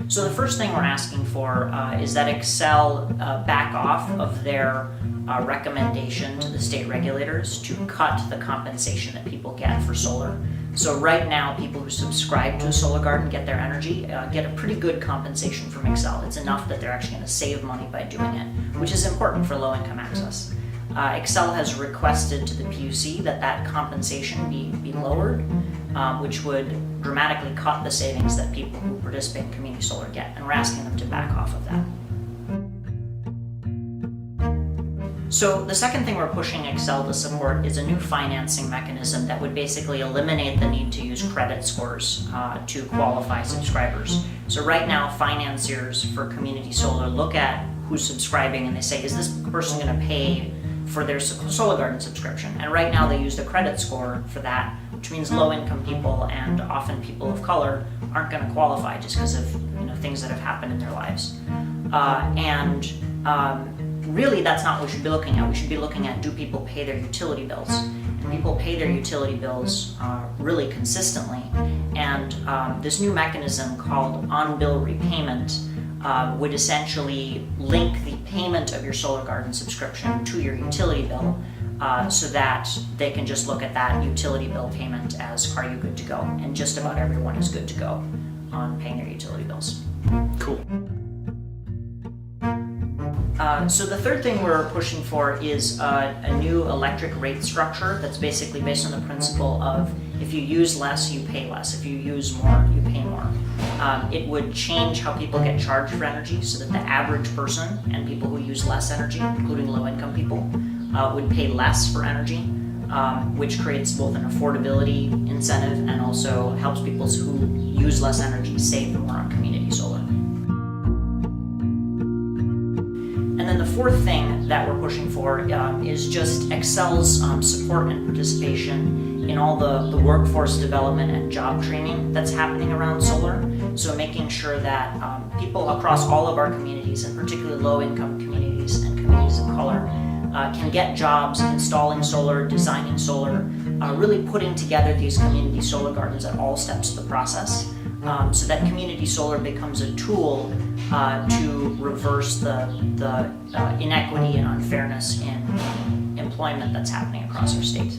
So the first thing we're asking for is that Xcel back off of their recommendation to the state regulators to cut the compensation that people get for solar. So right now, people who subscribe to a solar garden, get their energy, get a pretty good compensation from Xcel. It's enough that they're actually going to save money by doing it, which is important for low-income access. Xcel has requested to the PUC that that compensation be lowered, which would dramatically cut the savings that people who participate in community solar get, and we're asking them to back off of that. So the second thing we're pushing Xcel to support is a new financing mechanism that would basically eliminate the need to use credit scores to qualify subscribers. So right now, financiers for community solar look at who's subscribing and they say, is this person going to pay for their solar garden subscription? And right now they use the credit score for that, which means low-income people and often people of color aren't going to qualify just because of things that have happened in their lives. Really, that's not what we should be looking at. We should be looking at, do people pay their utility bills? And people pay their utility bills really consistently. And this new mechanism called on-bill repayment would essentially link the payment of your solar garden subscription to your utility bill so that they can just look at that utility bill payment as, are you good to go? And just about everyone is good to go on paying their utility bills. Cool. So the third thing we're pushing for is a new electric rate structure that's basically based on the principle of if you use less, you pay less. If you use more, you pay more. It would change how people get charged for energy so that the average person and people who use less energy, including low-income people, would pay less for energy, which creates both an affordability incentive and also helps people who use less energy save more on community solar. And then the fourth thing that we're pushing for is just Xcel's support and participation in all the workforce development and job training that's happening around solar. So making sure that people across all of our communities, and particularly low-income communities and communities of color, can get jobs installing solar, designing solar, really putting together these community solar gardens at all steps of the process, so that community solar becomes a tool to reverse the inequity and unfairness in employment that's happening across our state.